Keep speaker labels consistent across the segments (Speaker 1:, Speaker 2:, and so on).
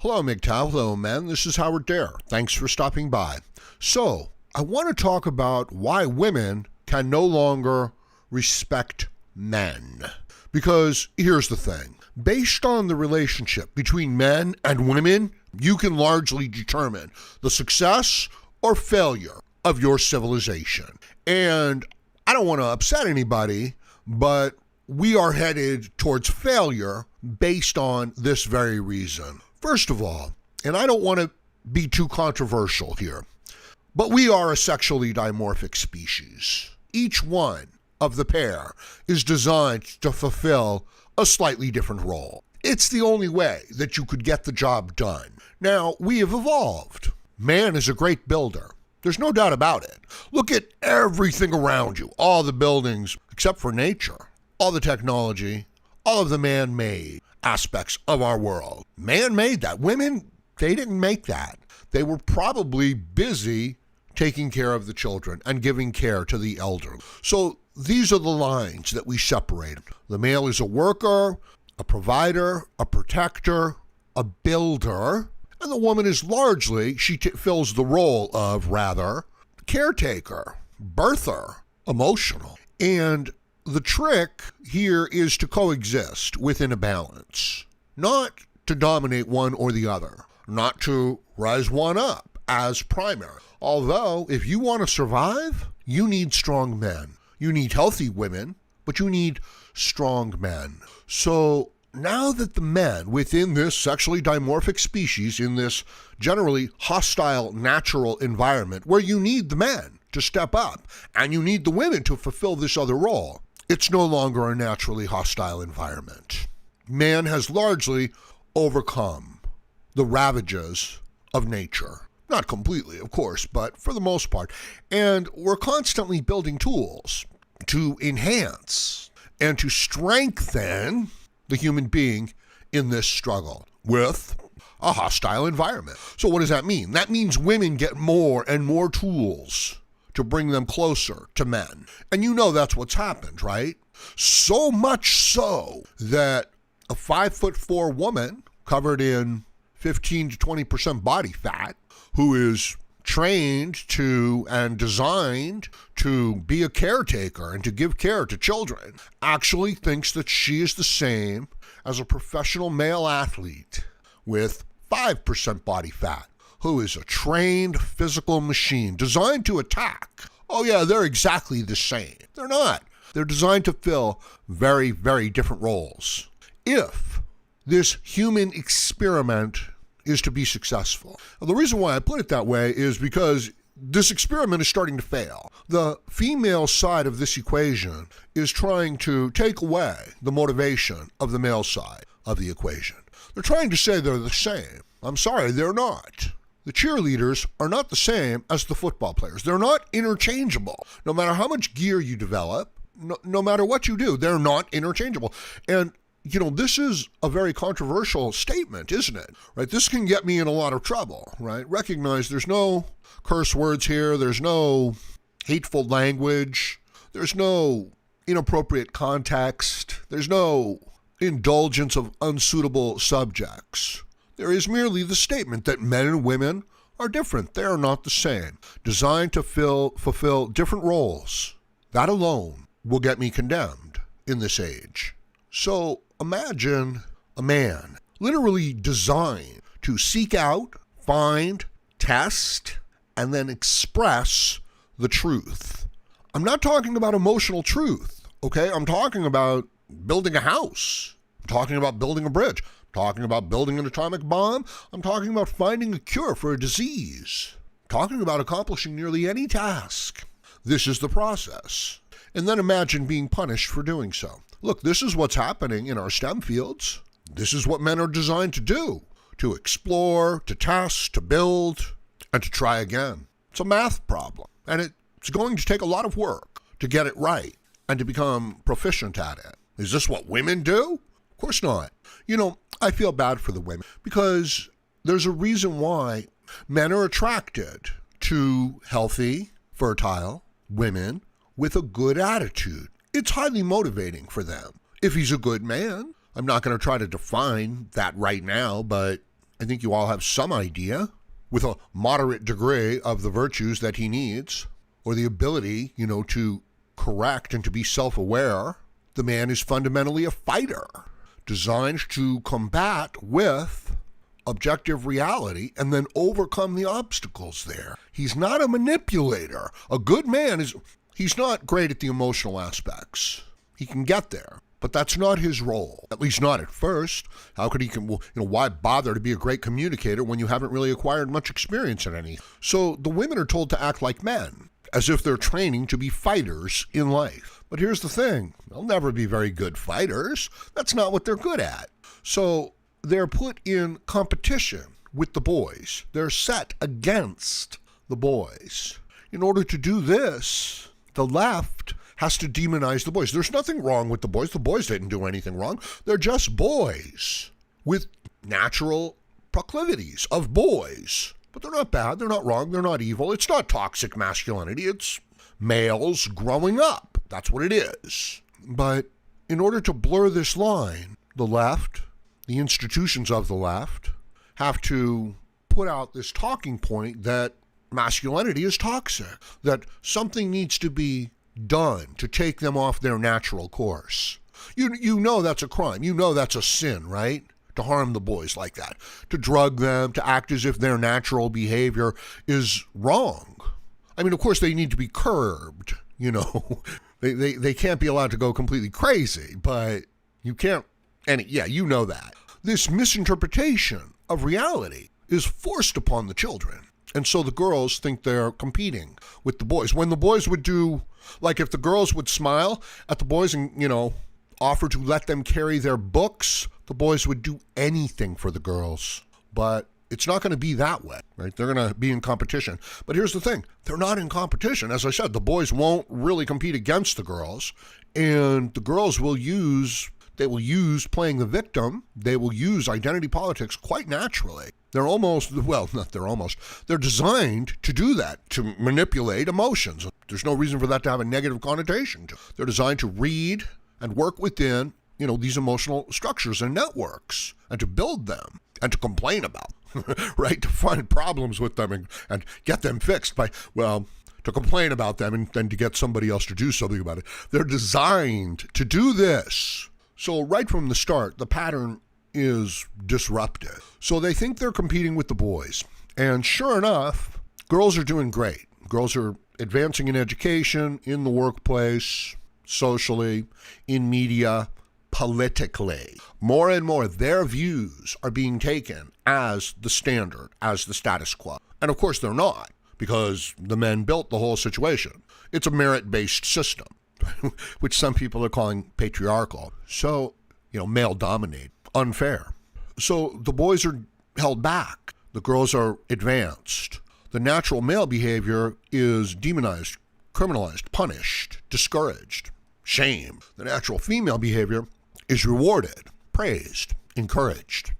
Speaker 1: Hello, MGTOW. Hello, men. This is Howard Dare. Thanks for stopping by. So, I want to talk about why women can no longer respect men. Because here's the thing. Based on the relationship between men and women, you can largely determine the success or failure of your civilization. And I don't want to upset anybody, but we are headed towards failure based on this very reason. First of all, and I don't want to be too controversial here, but we are a sexually dimorphic species. Each one of the pair is designed to fulfill a slightly different role. It's the only way that you could get the job done. Now, we have evolved. Man is a great builder. There's no doubt about it. Look at everything around you, all the buildings, except for nature, all the technology, all of the man-made aspects of our world. Man made that. Women, they didn't make that. They were probably busy taking care of the children and giving care to the elderly. So these are the lines that we separate. The male is a worker, a provider, a protector, a builder, and the woman is largely, she fills the role of, rather, caretaker, birther, emotional. And the trick here is to coexist within a balance, not to dominate one or the other, not to rise one up as primary. Although, if you want to survive, you need strong men. You need healthy women, but you need strong men. So now that the men within this sexually dimorphic species, in this generally hostile natural environment where you need the men to step up and you need the women to fulfill this other role, it's no longer a naturally hostile environment. Man has largely overcome the ravages of nature. Not completely, of course, but for the most part. And we're constantly building tools to enhance and to strengthen the human being in this struggle with a hostile environment. So what does that mean? That means women get more and more tools to bring them closer to men. And you know that's what's happened, right? So much so that a 5'4" woman covered in 15 to 20% body fat, who is trained to and designed to be a caretaker and to give care to children, actually thinks that she is the same as a professional male athlete with 5% body fat, who is a trained physical machine designed to attack. Oh yeah, they're exactly the same. They're not. They're designed to fill very, very different roles. If this human experiment is to be successful. Now, the reason why I put it that way is because this experiment is starting to fail. The female side of this equation is trying to take away the motivation of the male side of the equation. They're trying to say they're the same. I'm sorry, they're not. The cheerleaders are not the same as the football players. They're not interchangeable. No matter how much gear you develop, no matter what you do, they're not interchangeable. And you know, this is a very controversial statement, isn't it? Right? This can get me in a lot of trouble, right? Recognize there's no curse words here. There's no hateful language. There's no inappropriate context. There's no indulgence of unsuitable subjects. There is merely the statement that men and women are different. They are not the same. Designed to fulfill different roles. That alone will get me condemned in this age. So imagine a man literally designed to seek out, find, test, and then express the truth. I'm not talking about emotional truth, okay? I'm talking about building a house. I'm talking about building a bridge. I'm talking about building an atomic bomb. I'm talking about finding a cure for a disease. I'm talking about accomplishing nearly any task. This is the process. And then imagine being punished for doing so. Look, this is what's happening in our STEM fields. This is what men are designed to do, to explore, to test, to build, and to try again. It's a math problem, and it's going to take a lot of work to get it right and to become proficient at it. Is this what women do? Of course not. You know, I feel bad for the women because there's a reason why men are attracted to healthy, fertile women with a good attitude. It's highly motivating for them. If he's a good man, I'm not going to try to define that right now, but I think you all have some idea, with a moderate degree of the virtues that he needs, or the ability, to correct and to be self-aware. The man is fundamentally a fighter, designed to combat with objective reality and then overcome the obstacles there. He's not a manipulator. A good man he's not great at the emotional aspects. He can get there, but that's not his role, at least not at first. How could he, why bother to be a great communicator when you haven't really acquired much experience in any? So the women are told to act like men, as if they're training to be fighters in life. But here's the thing, they'll never be very good fighters. That's not what they're good at. So they're put in competition with the boys. They're set against the boys. In order to do this, the left has to demonize the boys. There's nothing wrong with the boys. The boys didn't do anything wrong. They're just boys with natural proclivities of boys. But they're not bad. They're not wrong. They're not evil. It's not toxic masculinity. It's males growing up. That's what it is. But in order to blur this line, the left, the institutions of the left, have to put out this talking point that masculinity is toxic, that something needs to be done to take them off their natural course. You know that's a crime. You know that's a sin, right? To harm the boys like that, to drug them, to act as if their natural behavior is wrong. I mean, of course, they need to be curbed, They can't be allowed to go completely crazy, but you can't, and yeah, you know that. This misinterpretation of reality is forced upon the children. And so the girls think they're competing with the boys. When the boys would do, like if the girls would smile at the boys and, offer to let them carry their books, the boys would do anything for the girls. But it's not going to be that way, right? They're going to be in competition. But here's the thing. They're not in competition. As I said, the boys won't really compete against the girls. And the girls will use playing the victim. They will use identity politics quite naturally. They're designed to do that, to manipulate emotions. There's no reason for that to have a negative connotation. They're designed to read and work within, these emotional structures and networks, and to build them and to complain about, right? To find problems with them and get them fixed to complain about them and then to get somebody else to do something about it. They're designed to do this. So right from the start, the pattern is disrupted. So they think they're competing with the boys. And sure enough, girls are doing great. Girls are advancing in education, in the workplace, socially, in media, politically. More and more, their views are being taken as the standard, as the status quo. And of course they're not, because the men built the whole situation. It's a merit-based system, which some people are calling patriarchal. So, male-dominated, unfair. So the boys are held back. The girls are advanced. The natural male behavior is demonized, criminalized, punished, discouraged, shamed. The natural female behavior is rewarded, praised, encouraged.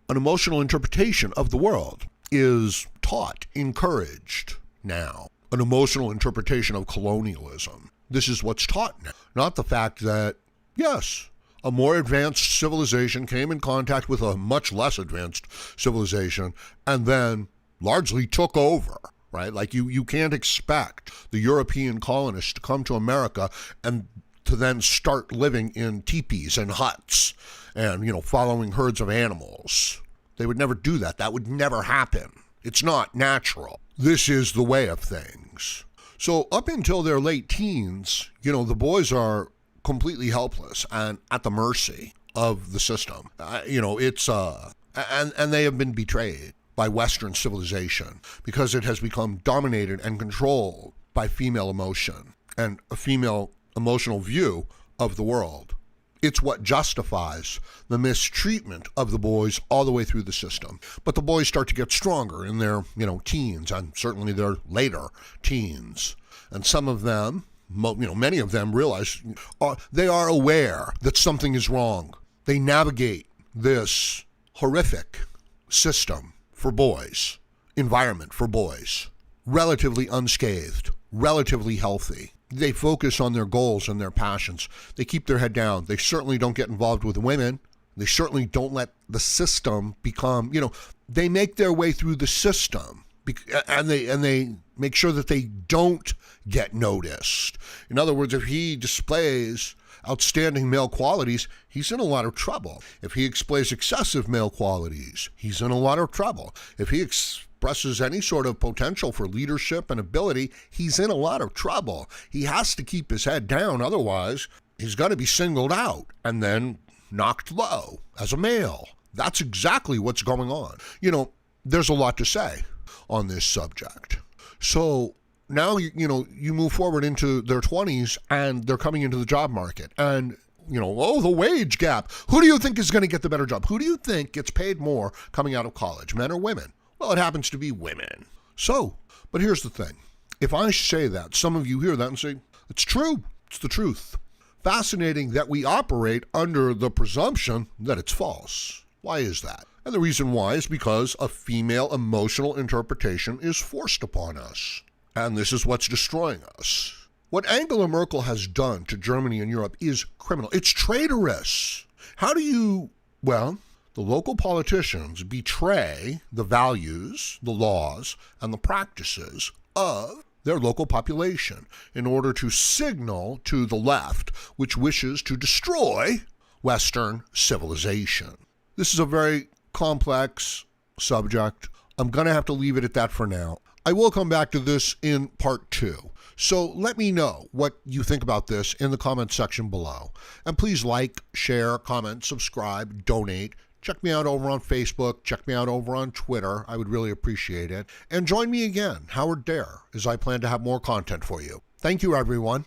Speaker 1: An emotional interpretation of the world is taught, encouraged now. An emotional interpretation of colonialism. This is what's taught now. Not the fact that, yes, a more advanced civilization came in contact with a much less advanced civilization and then largely took over, right? Like you can't expect the European colonists to come to America and to then start living in teepees and huts and, following herds of animals. They would never do that. That would never happen. It's not natural. This is the way of things. So up until their late teens, the boys are completely helpless and at the mercy of the system. And they have been betrayed by Western civilization because it has become dominated and controlled by female emotion and a female emotional view of the world. It's what justifies the mistreatment of the boys all the way through the system. But the boys start to get stronger in their, teens, and certainly their later teens. And some of them, many of them realize they are aware that something is wrong. They navigate this horrific system for boys, environment for boys, relatively unscathed, relatively healthy. They focus on their goals and their passions. They keep their head down. They certainly don't get involved with women. They certainly don't let the system become, they make their way through the system, and they make sure that they don't get noticed. In other words, if he displays outstanding male qualities, he's in a lot of trouble. If he displays excessive male qualities, he's in a lot of trouble. If he expresses any sort of potential for leadership and ability, he's in a lot of trouble. He has to keep his head down, otherwise he's going to be singled out and then knocked low as a male. That's exactly what's going on. There's a lot to say on this subject. So now, you move forward into their 20s and they're coming into the job market and, the wage gap. Who do you think is going to get the better job? Who do you think gets paid more coming out of college, men or women? Well, it happens to be women. But here's the thing. If I say that, some of you hear that and say, it's true. It's the truth. Fascinating that we operate under the presumption that it's false. Why is that? And the reason why is because a female emotional interpretation is forced upon us. And this is what's destroying us. What Angela Merkel has done to Germany and Europe is criminal. It's traitorous. The local politicians betray the values, the laws, and the practices of their local population in order to signal to the left, which wishes to destroy Western civilization. This is a very complex subject. I'm going to have to leave it at that for now. I will come back to this in part 2. So let me know what you think about this in the comment section below. And please like, share, comment, subscribe, donate. Check me out over on Facebook. Check me out over on Twitter. I would really appreciate it. And join me again, Howard Dare, as I plan to have more content for you. Thank you, everyone.